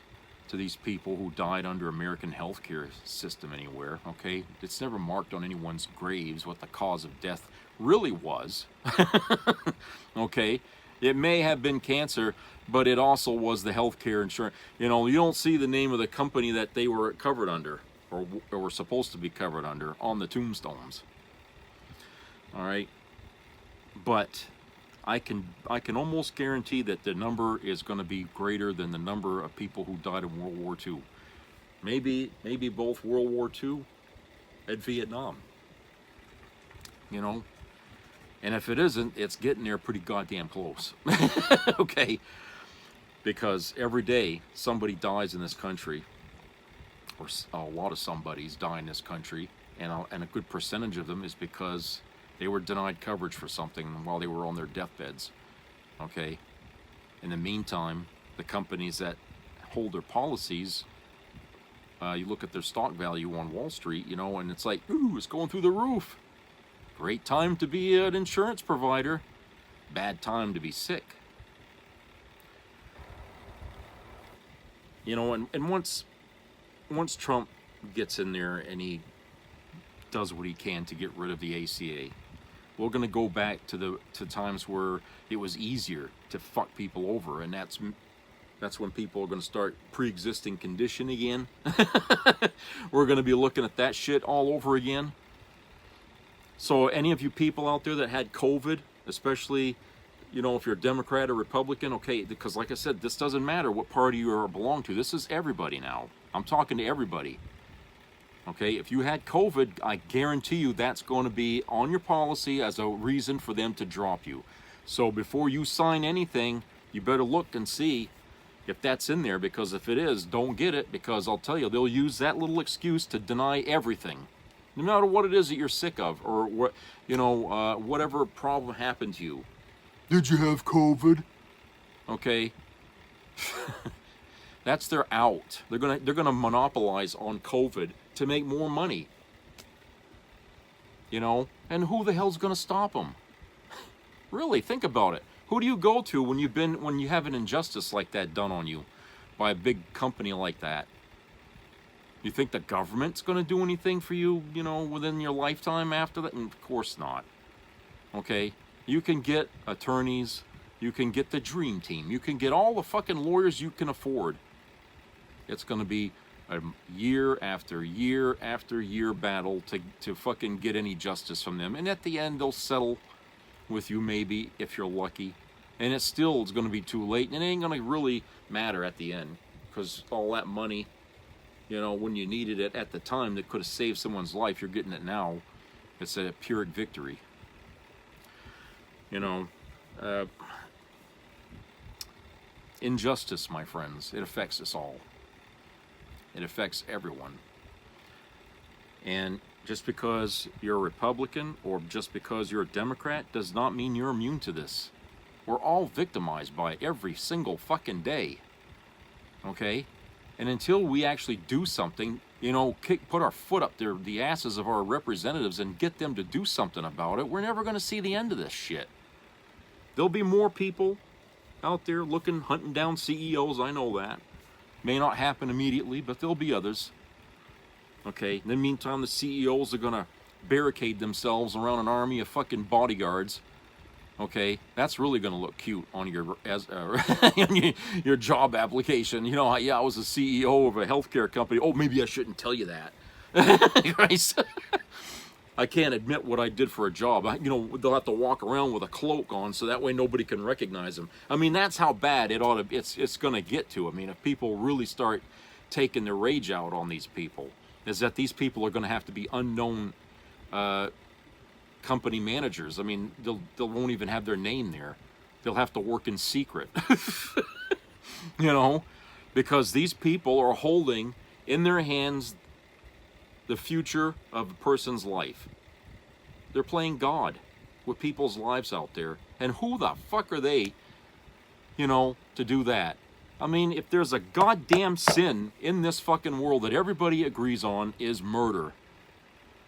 to these people who died under American healthcare system anywhere, okay? It's never marked on anyone's graves what the cause of death really was, okay? It may have been cancer, but it also was the healthcare insurance. You know, you don't see the name of the company that they were covered under, or were supposed to be covered under, on the tombstones. All right, but I can almost guarantee that the number is going to be greater than the number of people who died in World War II. Maybe both World War II and Vietnam. You know. And if it isn't, it's getting there pretty goddamn close. Okay? Because every day somebody dies in this country, or a lot of somebodies die in this country, and a good percentage of them is because they were denied coverage for something while they were on their deathbeds. Okay? In the meantime, the companies that hold their policies, you look at their stock value on Wall Street, you know, and it's like, ooh, it's going through the roof. Great time to be an insurance provider. Bad time to be sick. You know, and once Trump gets in there and he does what he can to get rid of the ACA, we're going to go back to times where it was easier to fuck people over, and that's when people are going to start pre-existing condition again. We're going to be looking at that shit all over again. So any of you people out there that had COVID, especially, you know, if you're a Democrat or Republican, okay, because like I said, this doesn't matter what party you belong to. This is everybody now. I'm talking to everybody. Okay, if you had COVID, I guarantee you that's going to be on your policy as a reason for them to drop you. So before you sign anything, you better look and see if that's in there, because if it is, don't get it, because I'll tell you, they'll use that little excuse to deny everything. No matter what it is that you're sick of, or what, you know, whatever problem happened to you. Did you have COVID? Okay. That's their out. They're gonna monopolize on COVID to make more money. You know, and who the hell's gonna stop them? Really, think about it. Who do you go to when you have an injustice like that done on you by a big company like that? You think the government's going to do anything for you, you know, within your lifetime after that? Of course not. Okay? You can get attorneys. You can get the dream team. You can get all the fucking lawyers you can afford. It's going to be a year after year after year battle to fucking get any justice from them. And at the end, they'll settle with you maybe, if you're lucky. And it's going to be too late. And it ain't going to really matter at the end. Because all that money, you know, when you needed it at the time that could have saved someone's life, you're getting it now. It's a Pyrrhic victory. You know, injustice, my friends, it affects us all. It affects everyone. And just because you're a Republican or just because you're a Democrat does not mean you're immune to this. We're all victimized by it every single fucking day. Okay? And until we actually do something, you know, put our foot up there, the asses of our representatives, and get them to do something about it, we're never going to see the end of this shit. There'll be more people out there looking, hunting down CEOs, I know that. May not happen immediately, but there'll be others. Okay, in the meantime, the CEOs are going to barricade themselves around an army of fucking bodyguards. Okay, that's really going to look cute on your your job application. You know, yeah, I was a CEO of a healthcare company. Oh, maybe I shouldn't tell you that. Right? I can't admit what I did for a job. You know, they'll have to walk around with a cloak on so that way nobody can recognize them. I mean, that's how bad it ought to. It's going to get to. I mean, if people really start taking their rage out on these people, is that these people are going to have to be unknown company managers. I mean, they won't even have their name there. They'll have to work in secret. You know, because these people are holding in their hands the future of a person's life. They're playing God with people's lives out there. And who the fuck are they, you know, to do that? I mean, if there's a goddamn sin in this fucking world that everybody agrees on, is murder.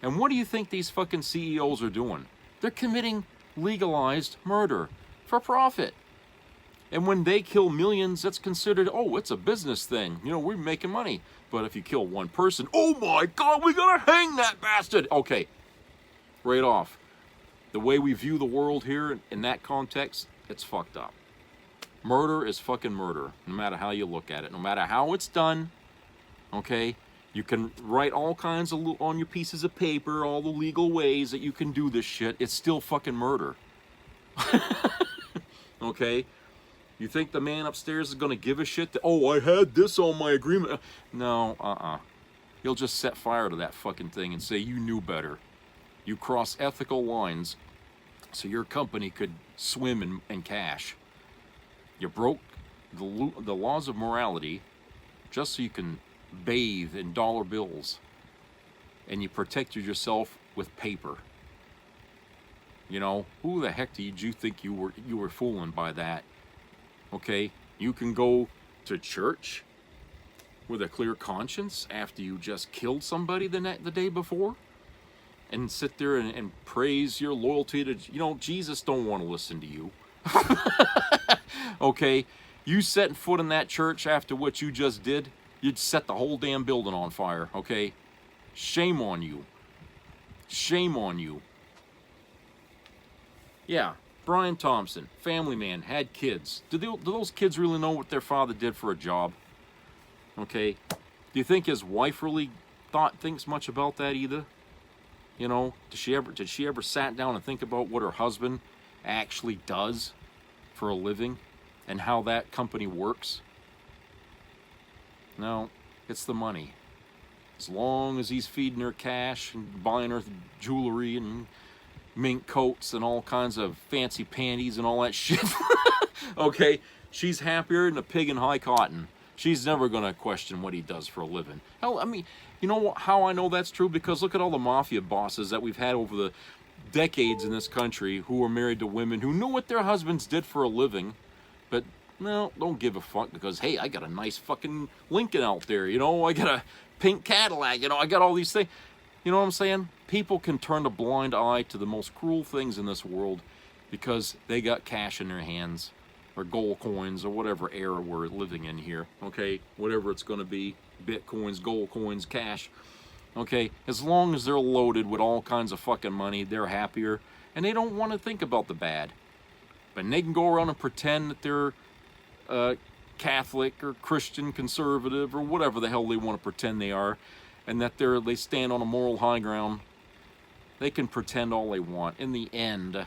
And what do you think these fucking CEOs are doing? They're committing legalized murder for profit. And when they kill millions, that's considered, oh, it's a business thing. You know, we're making money. But if you kill one person, oh my God, we gotta hang that bastard. Okay, right off. The way we view the world here in that context, it's fucked up. Murder is fucking murder, no matter how you look at it, no matter how it's done. Okay, you can write all kinds of on your pieces of paper, all the legal ways that you can do this shit. It's still fucking murder. Okay. You think the man upstairs is going to give a shit that, oh, I had this on my agreement? No, He'll just set fire to that fucking thing and say you knew better. You cross ethical lines so your company could swim in cash. You broke the laws of morality just so you can bathe in dollar bills. And you protected yourself with paper. You know, who the heck did you think you were fooling by that? Okay, you can go to church with a clear conscience after you just killed somebody the day before, and sit there and praise your loyalty to, you know, Jesus don't want to listen to you. Okay, you setting foot in that church after what you just did, you'd set the whole damn building on fire. Okay, shame on you. Shame on you. Yeah. Brian Thompson, family man, had kids. Do those kids really know what their father did for a job? Okay. Do you think his wife really thinks much about that either? You know, did she ever sat down and think about what her husband actually does for a living and how that company works? No, it's the money. As long as he's feeding her cash and buying her jewelry and mink coats and all kinds of fancy panties and all that shit. Okay, she's happier than a pig in high cotton. She's never going to question what he does for a living. Hell, I mean, you know how I know that's true? Because look at all the mafia bosses that we've had over the decades in this country who were married to women who knew what their husbands did for a living, but no, don't give a fuck because, hey, I got a nice fucking Lincoln out there, you know, I got a pink Cadillac, you know, I got all these things. You know what I'm saying? People can turn a blind eye to the most cruel things in this world because they got cash in their hands or gold coins or whatever era we're living in here. Okay, whatever it's going to be, bitcoins, gold coins, cash. Okay, as long as they're loaded with all kinds of fucking money, they're happier and they don't want to think about the bad. But they can go around and pretend that they're Catholic or Christian conservative or whatever the hell they want to pretend they are, and that they stand on a moral high ground. They can pretend all they want. In the end,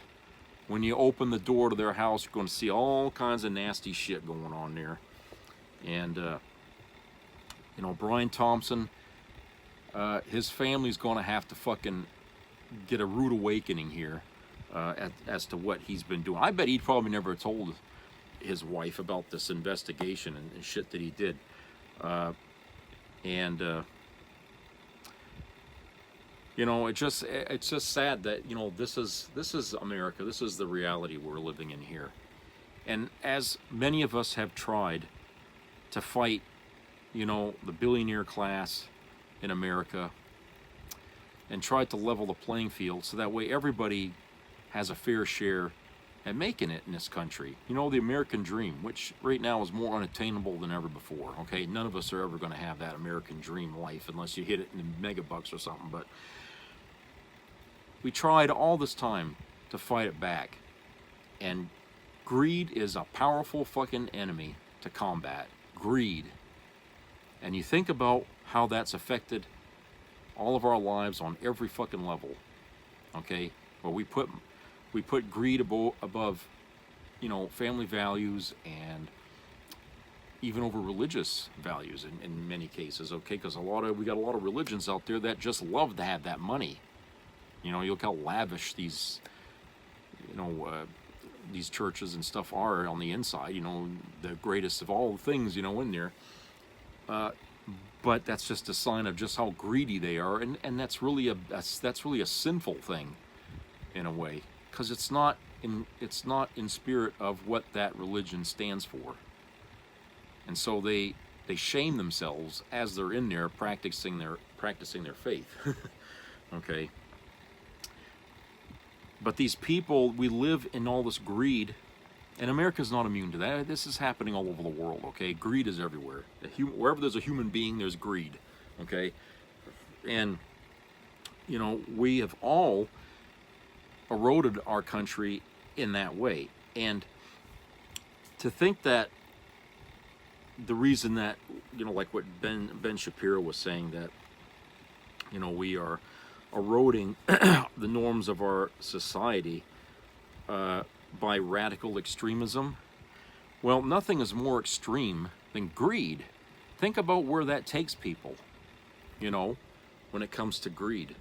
when you open the door to their house, you're going to see all kinds of nasty shit going on there. And, you know, Brian Thompson, his family's going to have to fucking get a rude awakening here as to what he's been doing. I bet he probably never told his wife about this investigation and shit that he did. You know, it's just sad that, you know, this is America. This is the reality we're living in here. And as many of us have tried to fight, you know, the billionaire class in America and tried to level the playing field so that way everybody has a fair share at making it in this country. You know, the American dream, which right now is more unattainable than ever before, okay? None of us are ever going to have that American dream life unless you hit it in megabucks or something, but we tried all this time to fight it back, and greed is a powerful fucking enemy to combat. Greed. And you think about how that's affected all of our lives on every fucking level, okay? Well, we put greed above, you know, family values and even over religious values in many cases, okay? Because we got a lot of religions out there that just love to have that money. You know, you look how lavish these, you know, these churches and stuff are on the inside. You know, the greatest of all things, you know, in there. But that's just a sign of just how greedy they are, and that's really a sinful thing, in a way, because it's not in spirit of what that religion stands for. And so they shame themselves as they're in there practicing their faith. Okay. But these people, we live in all this greed, and America's not immune to that. This is happening all over the world, okay? Greed is everywhere. Wherever there's a human being, there's greed, okay? And, you know, we have all eroded our country in that way. And to think that the reason that, you know, like what Ben Shapiro was saying, that, you know, we are eroding the norms of our society by radical extremism. Well, nothing is more extreme than greed. Think about where that takes people, you know, when it comes to greed.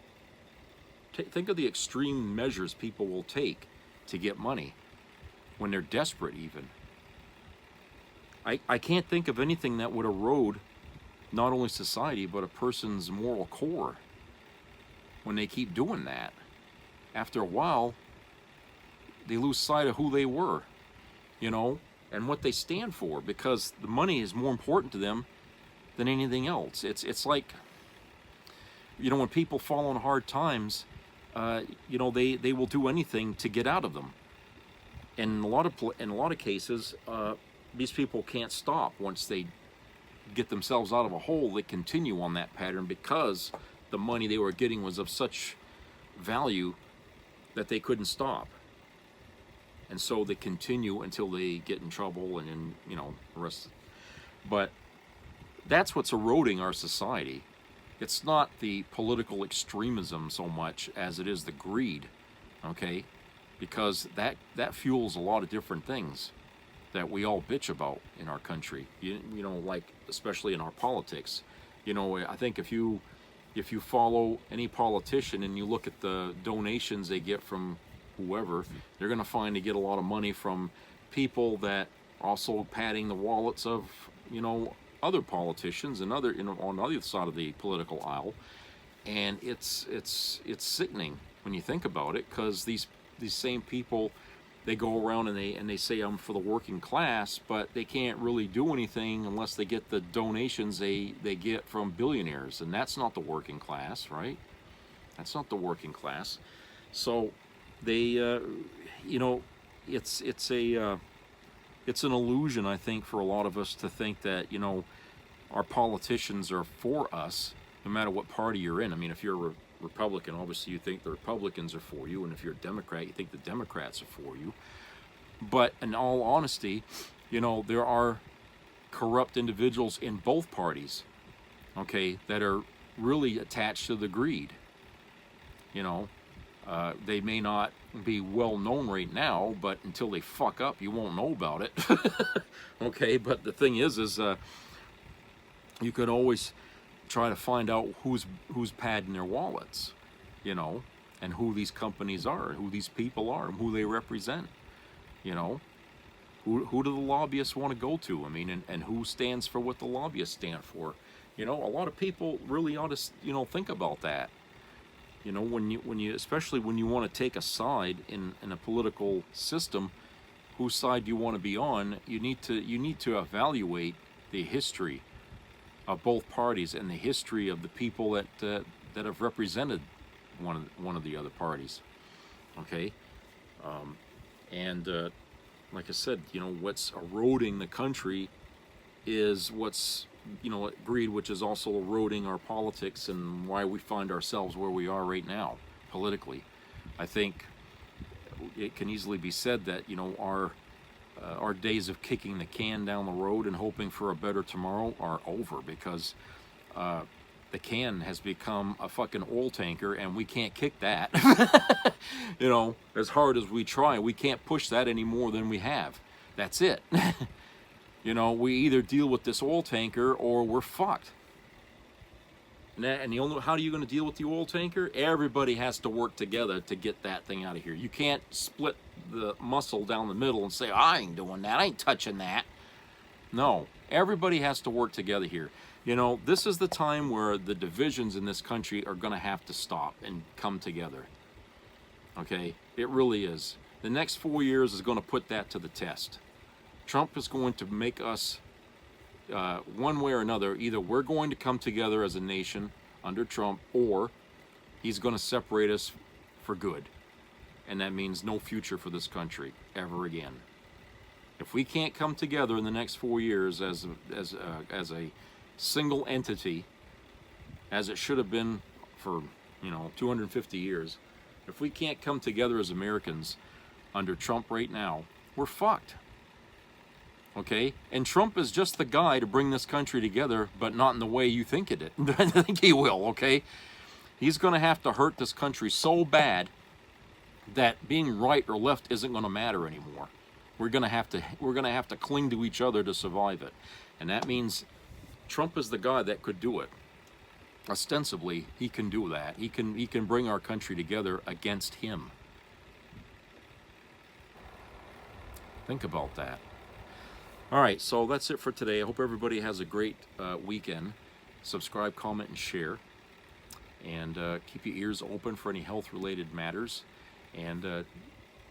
Think of the extreme measures people will take to get money when they're desperate even. I can't think of anything that would erode not only society but a person's moral core. When they keep doing that, after a while, they lose sight of who they were, you know, and what they stand for, because the money is more important to them than anything else. It's like, you know, when people fall on hard times, you know, they will do anything to get out of them. And in a lot of cases, these people can't stop once they get themselves out of a hole. They continue on that pattern because the money they were getting was of such value that they couldn't stop. And so they continue until they get in trouble and then, you know, the rest. But that's what's eroding our society. It's not the political extremism so much as it is the greed, okay? Because that fuels a lot of different things that we all bitch about in our country. You know, like especially in our politics. You know, I think if you follow any politician and you look at the donations they get from whoever, you're going to find they get a lot of money from people that are also padding the wallets of, you know, other politicians and other, you know, on the other side of the political aisle. And it's sickening when you think about it, because these same people, they go around and they say I'm for the working class, but they can't really do anything unless they get the donations they get from billionaires, and that's not the working class, right? That's not the working class. So they, you know, it's an illusion, I think, for a lot of us to think that, you know, our politicians are for us, no matter what party you're in. I mean, if you're a Republican, obviously you think the Republicans are for you, and if you're a Democrat, you think the Democrats are for you. But in all honesty, you know, there are corrupt individuals in both parties, okay, that are really attached to the greed. You know, they may not be well known right now, but until they fuck up, you won't know about it. Okay, but the thing is you could always try to find out who's padding their wallets, you know, and who these companies are, and who these people are, and who they represent. You know, who do the lobbyists want to go to? I mean, and who stands for what the lobbyists stand for? You know, a lot of people really ought to, you know, think about that. You know, when you especially when you want to take a side in a political system, whose side you want to be on, you need to evaluate the history of both parties and the history of the people that have represented one of the other parties. Okay, and like I said, you know, what's eroding the country is what's, you know, greed, which is also eroding our politics and why we find ourselves where we are right now politically. I think it can easily be said that, you know, our days of kicking the can down the road and hoping for a better tomorrow are over, because the can has become a fucking oil tanker and we can't kick that. You know, as hard as we try, we can't push that any more than we have. That's it. You know, we either deal with this oil tanker or we're fucked. And the only, how are you going to deal with the oil tanker? Everybody has to work together to get that thing out of here. You can't split the muscle down the middle and say, I ain't doing that, I ain't touching that. No, everybody has to work together here. You know, this is the time where the divisions in this country are going to have to stop and come together. Okay, it really is. The next 4 years is going to put that to the test. Trump is going to make us, one way or another, either we're going to come together as a nation under Trump, or he's going to separate us for good. And that means no future for this country ever again. If we can't come together in the next 4 years as a single entity, as it should have been for, you know, 250 years, if we can't come together as Americans under Trump right now, we're fucked. Okay, and Trump is just the guy to bring this country together, but not in the way you think it is. I think he will. Okay, he's going to have to hurt this country so bad that being right or left isn't going to matter anymore. We're going to have to cling to each other to survive it, and that means Trump is the guy that could do it. Ostensibly, he can do that. He can bring our country together against him. Think about that. All right, so that's it for today. I hope everybody has a great weekend. Subscribe, comment, and share. And keep your ears open for any health-related matters. And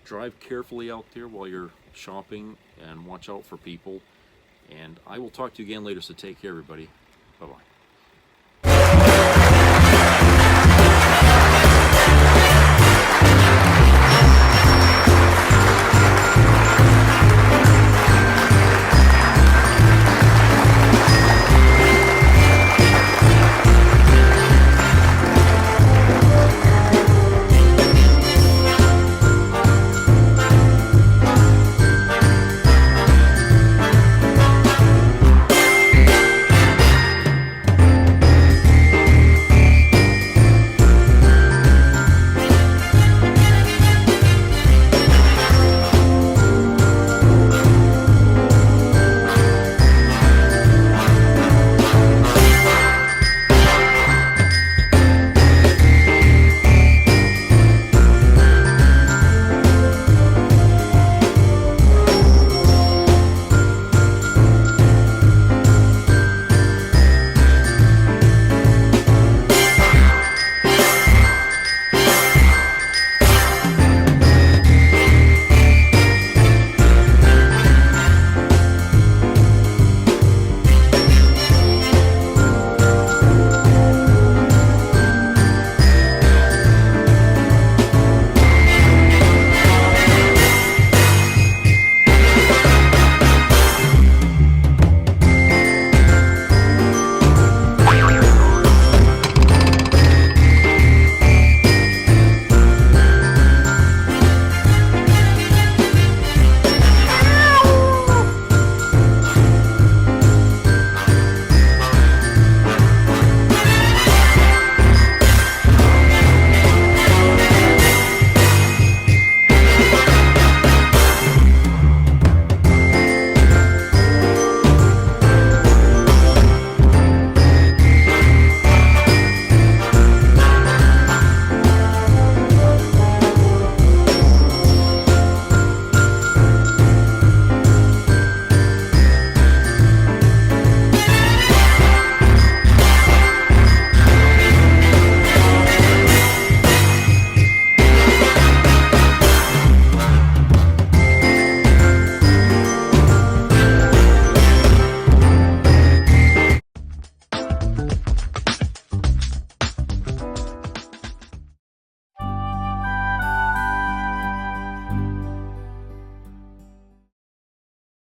drive carefully out there while you're shopping, and watch out for people. And I will talk to you again later, so take care, everybody. Bye-bye.